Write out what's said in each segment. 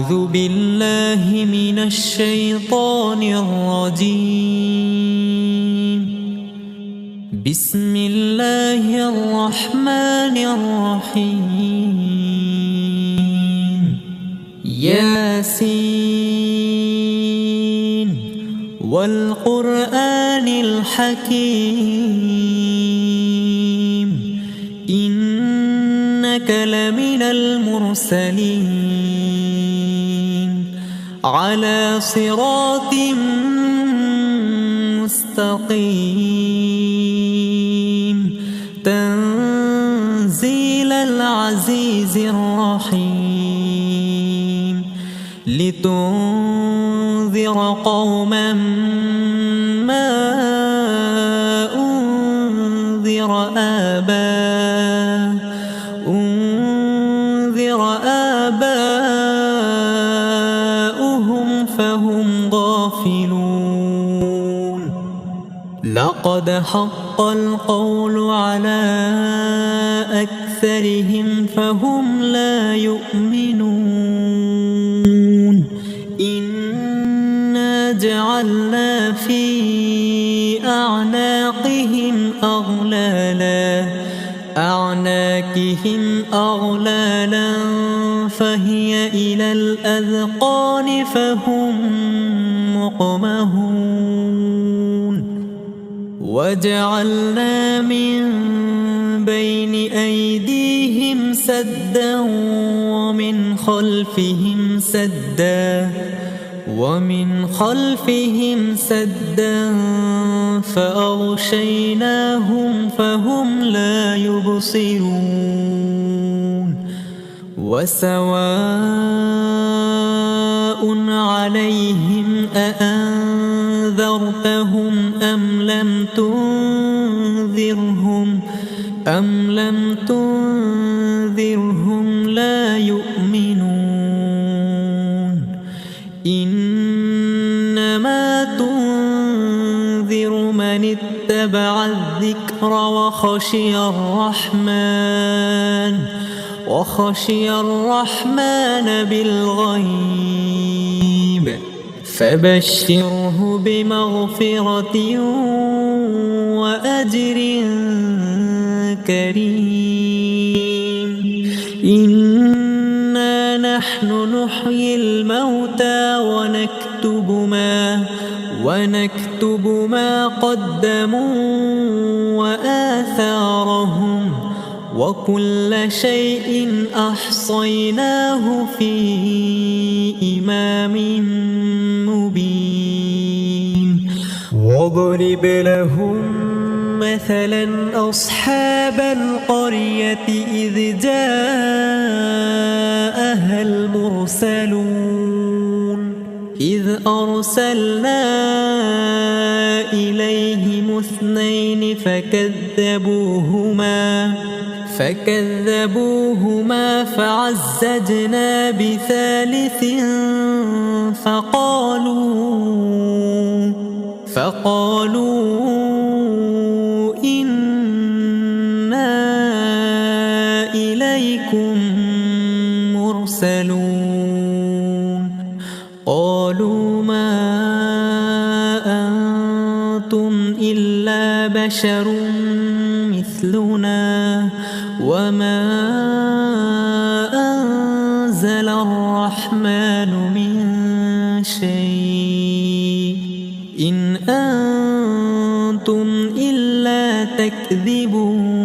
أعوذ بالله من الشيطان الرجيم. بسم الله الرحمن الرحيم. ياسين والقرآن الحكيم إنك لمن المرسلين على صراط مستقيم تنزيل العزيز الرحيم لتنذر قوما ما أنذر آباؤهم فهم غافلون. لقد حق القول على أكثرهم فهم لا يؤمنون. إنا جعلنا في أعناقهم أغلالا فهي إلى الأذقان فهم مقمحون. وجعلنا من بين أيديهم سدا ومن خلفهم سدا فأغشيناهم فهم لا يبصرون. وسواء عليهم أأنذرتهم أم لم تنذرهم لا يؤمنون. إنما تنذر من اتبع الذكر وخشي الرحمن بالغيب فبشره بمغفرة وأجر كريم. إنا نحن نحيي الموتى ونكتب ما قدموا وآثارهم وكل شيء أحصيناه في إمام مبين. واضرب لهم مثلا أصحاب القرية إذ جاءها المرسلون إذ أرسلنا إليهم 2 فكذبوهما فعززنا ب3 فقالوا إنا إليكم مرسلون. قالوا ما أنتم إلا بشر مثلنا وما أنزل الرحمن من شيء إن أنتم إلا تكذبون.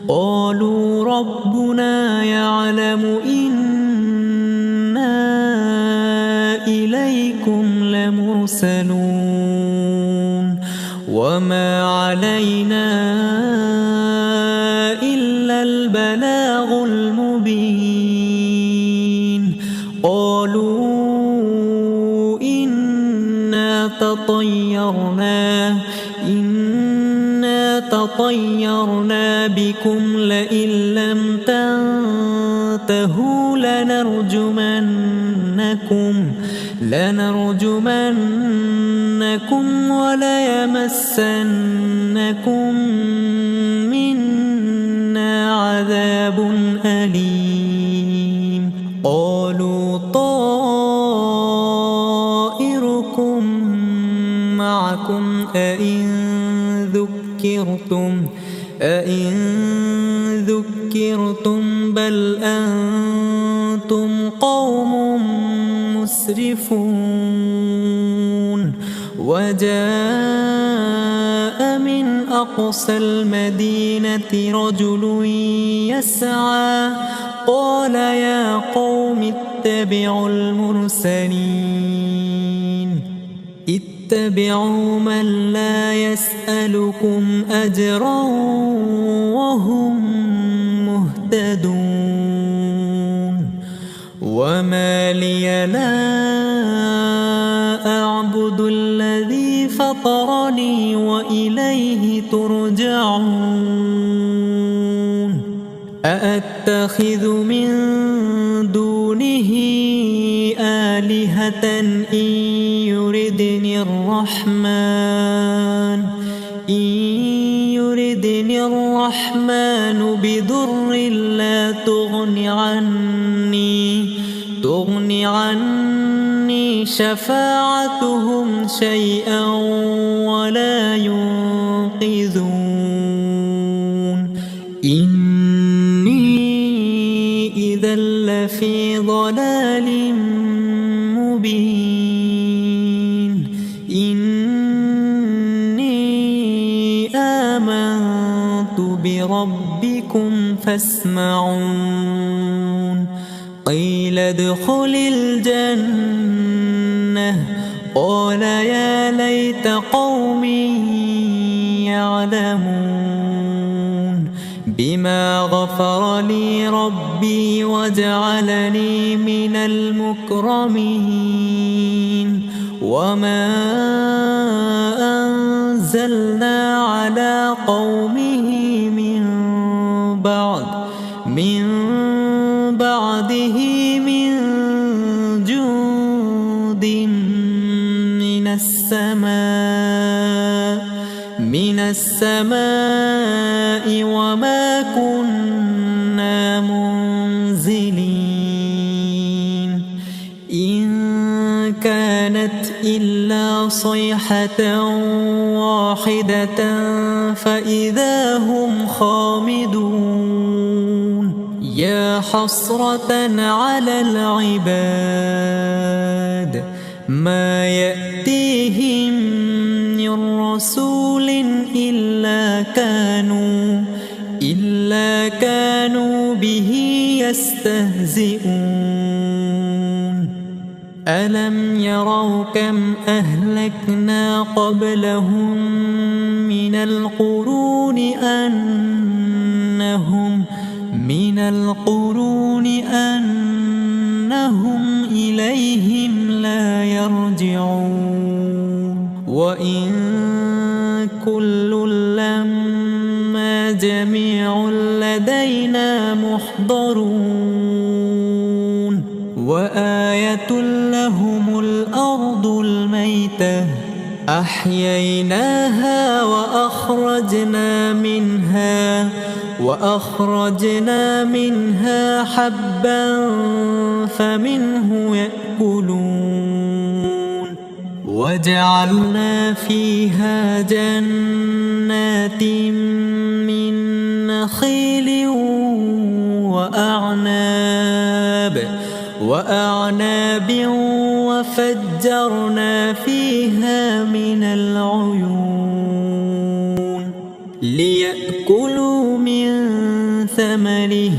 قالوا ربنا يعلم إنا إليكم لمرسلون وما علينا إلا البلاغ المبين. قالوا إنا تطيرنا بكم لئن لم تنتهوا لنرجمنكم وليمسنكم منا عذاب أليم. قالوا طائركم معكم أئن ذكرتم بل أنتم قوم مسرفون وجاء من أقصى المدينة رجل يسعى قال يا قوم اتبعوا المرسلين اتبعوا من لا يسألكم أجرا وهم مهتدون وما لي لا أعبد الذي فطرني وإليه ترجعون أأتخذ من دونه آلهة إن يردني الرحمن بضر لا تغن عني شفاعتهم شيئا ولا ينقذون إني إذا لفي ضلال مبين إني آمنت بربكم فاسمعون قيل ادخل الجنة قال يا ليت قومي يعلمون بما غفر لي ربي وجعلني من المكرمين وما أنزلنا على قومه من بعده من جند من السماء وما كنا منزلين إن كانت إلا صيحة واحدة فإذا هم خامدون يا حسرة على العباد ما يأتيهم من رسول إلا كانوا به يستهزئون ألم يروا كم أهلكنا قبلهم من القرون أنهم إليهم لا يرجعون وإن كل لما جميع لدينا محضرون وآية لهم الأرض الميتة أحييناها وأخرجنا منها حبا فمنه يأكلون وجعلنا فيها جنات من نخيل وأعناب وفجرنا فيها من العيون ليأكلوا من ثمره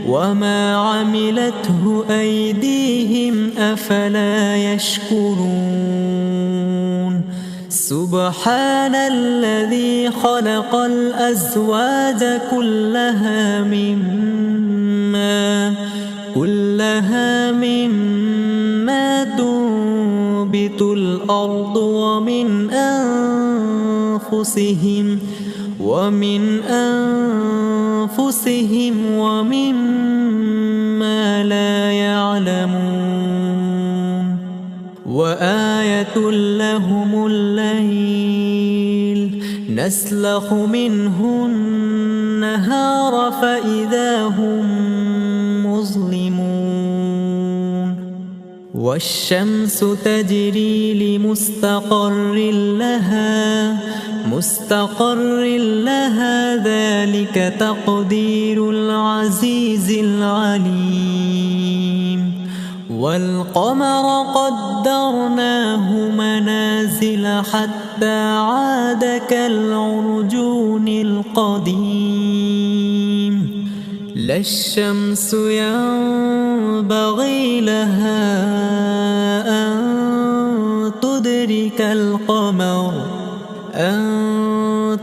وما عملته أيديهم أفلا يشكرون سبحان الذي خلق الأزواج كلها مما تنبت الأرض ومن أنفسهم ومما لا يعلمون وآية لهم الليل نسلخ منه النهار فإذا هم مظلمون والشمس تجري لمستقر لها ذلك تقدير العزيز العليم والقمر قدرناه منازل حتى عاد كالعرجون القديم لا الشمس ينبغي لها أن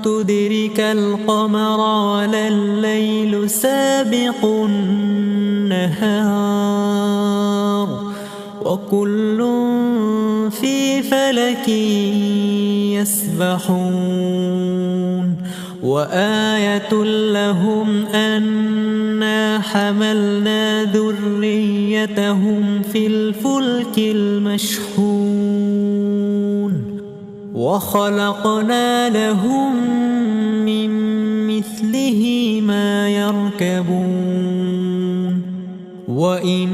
تدرك القمر ولا الليل سابق النهار وكل في فلك يسبحون وآية لهم أنا حملنا ذريتهم في الفلك المشحون وخلقنا لهم من مثله ما يركبون وإن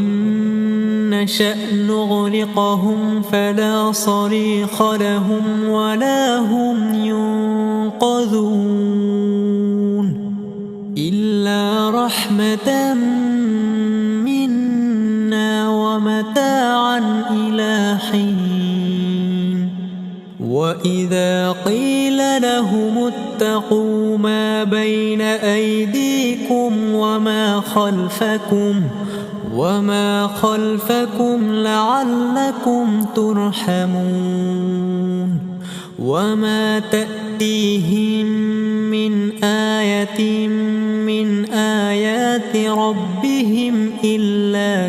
نشأ نغرقهم فلا صريخ لهم ولا هم ينقذون إلا رحمة منا ومتاعا إلى حين وإذا قيل لهم اتقوا ما بين أيديكم وما خلفكم لعلكم ترحمون وما تأتيهم من آية من آيات ربهم إلا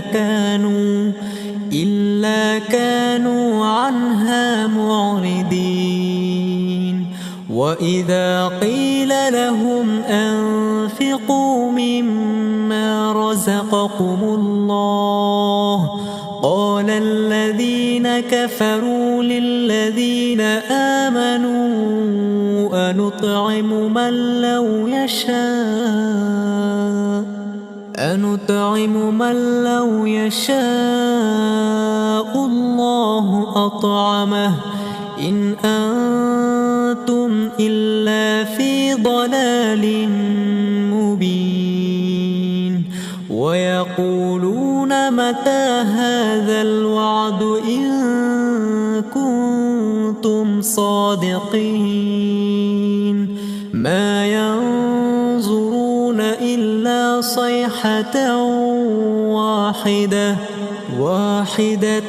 كانوا عنها معرضين وإذا قيل لهم أنفقوا مما رزقكم الله قال الذين كفروا للذين آمنوا أنطعم من لو يشاء الله أطعمه إن أنتم إلا في ضلال مبين ويقولون متى هذا الوعد إن كنتم صادقين ما ينظرون إلا صيحة واحدة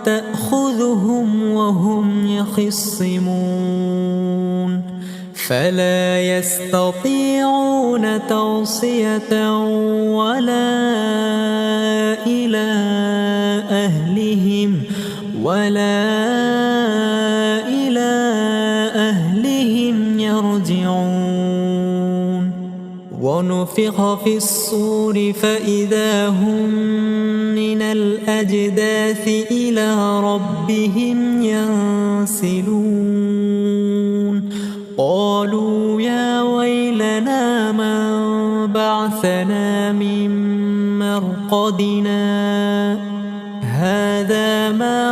تأخذهم وهم يخصمون فلا يستطيعون توصية ولا إلى أهلهم يرجعون ونفخ في الصور فإذا هم من الأجداث إلى ربهم ينسلون قالوا يا ويلنا من بعثنا من مرقدنا هذا ما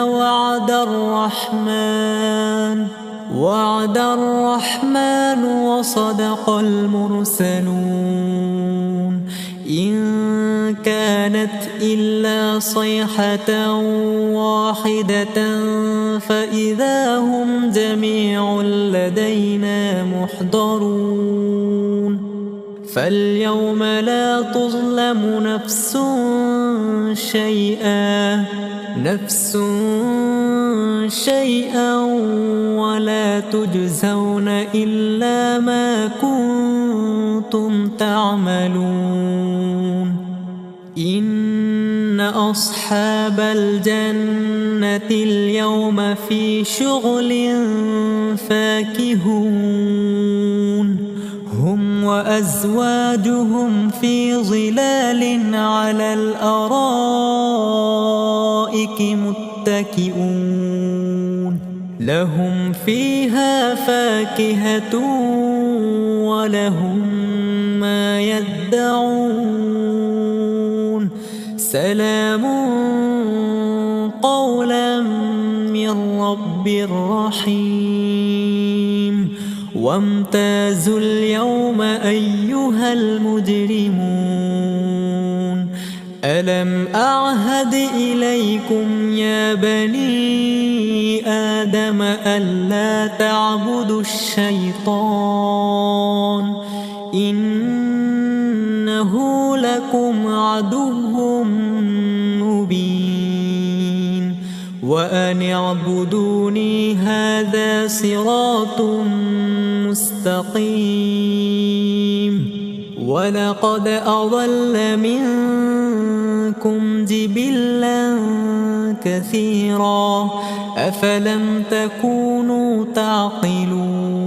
وعد الرحمن وصدق المرسلون إن كانت إلا صيحة واحدة فإذا هم جميع لدينا محضرون فاليوم لا تظلم نفس شيئا ولا تجزون إلا ما كنتم تعملون إن أصحاب الجنة اليوم في شغل فاكهون هم وأزواجهم في ظلال على الأرائك متكئون لهم فيها فاكهة ولهم ما يدعون سلام قولا من رب رحيم وامتازوا اليوم أيها المجرمون ألم أعهد إليكم يا بني آدم ألا تعبدوا الشيطان إنه لكم عدو مبين وأن اعبدوني هذا صراط مستقيم ولقد أضل منكم جبلا كثيرا أفلم تكونوا تعقلون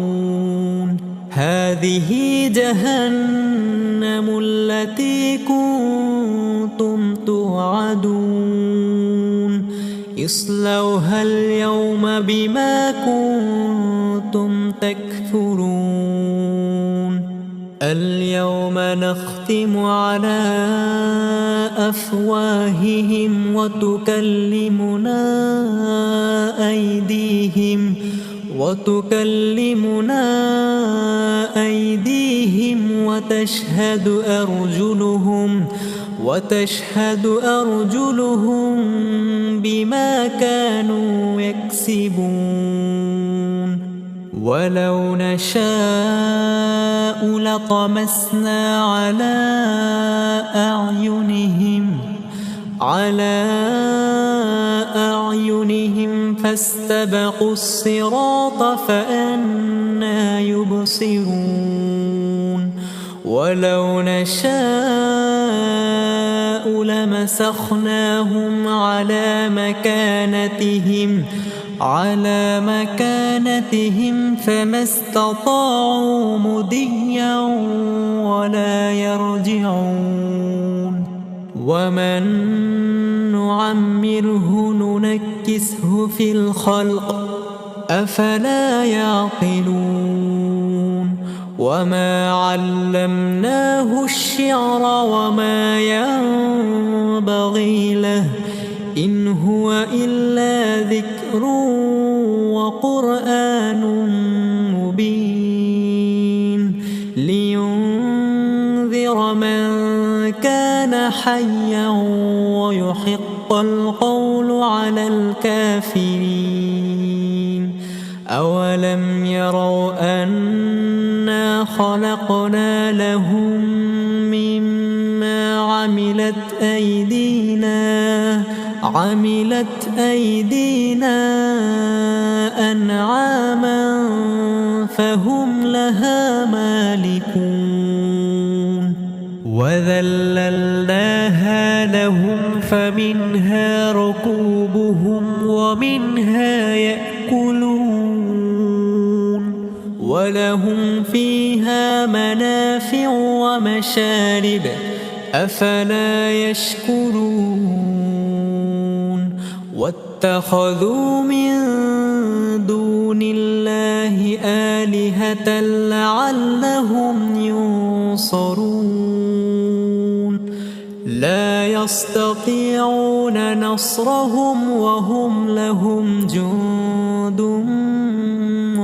هذه جهنم التي كنتم توعدون اصلوها اليوم بما كنتم تكفرون اليوم نختم على أفواههم وتكلمنا أيديهم وتشهد أرجلهم بما كانوا يكسبون ولو نشاء لطمسنا على أعينهم فاستبقوا الصراط فأنى يبصرون ولو نشاء لمسخناهم على مكانتهم فما استطاعوا مضيا ولا يرجعون ومن نعمره ننكسه في الخلق أفلا يعقلون وما علمناه الشعر وما ينبغي له إن هو إلا ذكر وقرآن مبين لينذر من كان حيا ويحق القول على الكافرين أولم يروا أنا خلقنا لهم مما عملت أيدينا أنعاما فهم لها مالكون وذللناها لهم فمنها ركوبهم ومنها يأكلون ولهم فيها منافع ومشارب أفلا يشكرون واتخذوا من دون الله آلهة لعلهم ينصرون لا يستطيعون نصرهم وهم لهم جند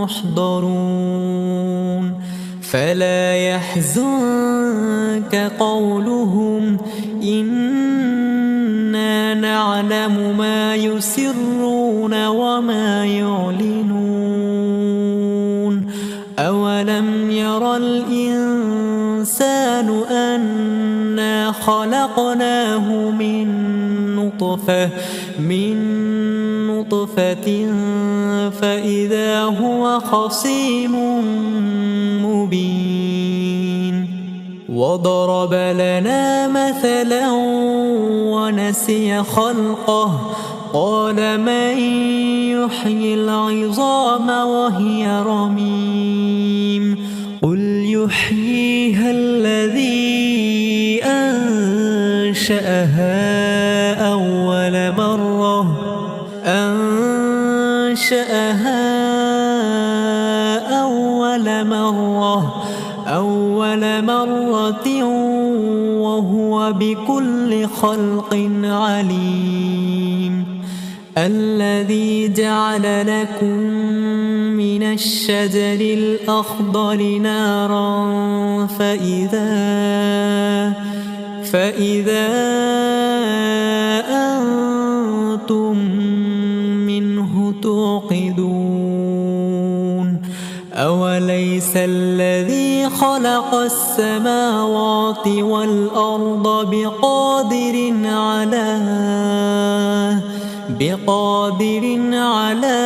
محضرون فلا يحزنك قولهم إنا نعلم ما يسرون وما يعلنون أولم ير الإنسان أنا خلقناه من نطفة فإذا هو خصيم مبين وضرب لنا مثلا ونسي خلقه قال من يحيي العظام وهي رميم قل يحييها الذي أنشأها أول مرة وهو بكل خلق عليم الذي جعل لكم من الشجر الأخضر نارا فإذا أنتم منه توقدون أوليس الذي خلق السماوات والأرض بقادر على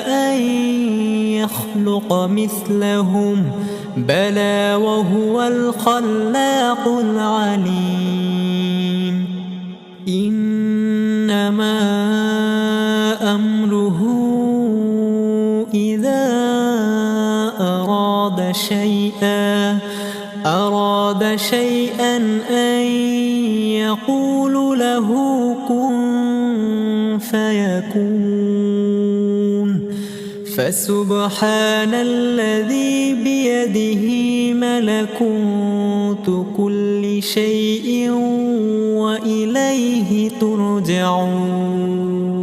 أن يخلق مثلهم بلى وهو الخلاق العليم إنما أمره إذا أراد شيئا أن يقول له كن فيكون فسبحان الذي بيده ملكوت كل شيء وإليه ترجعون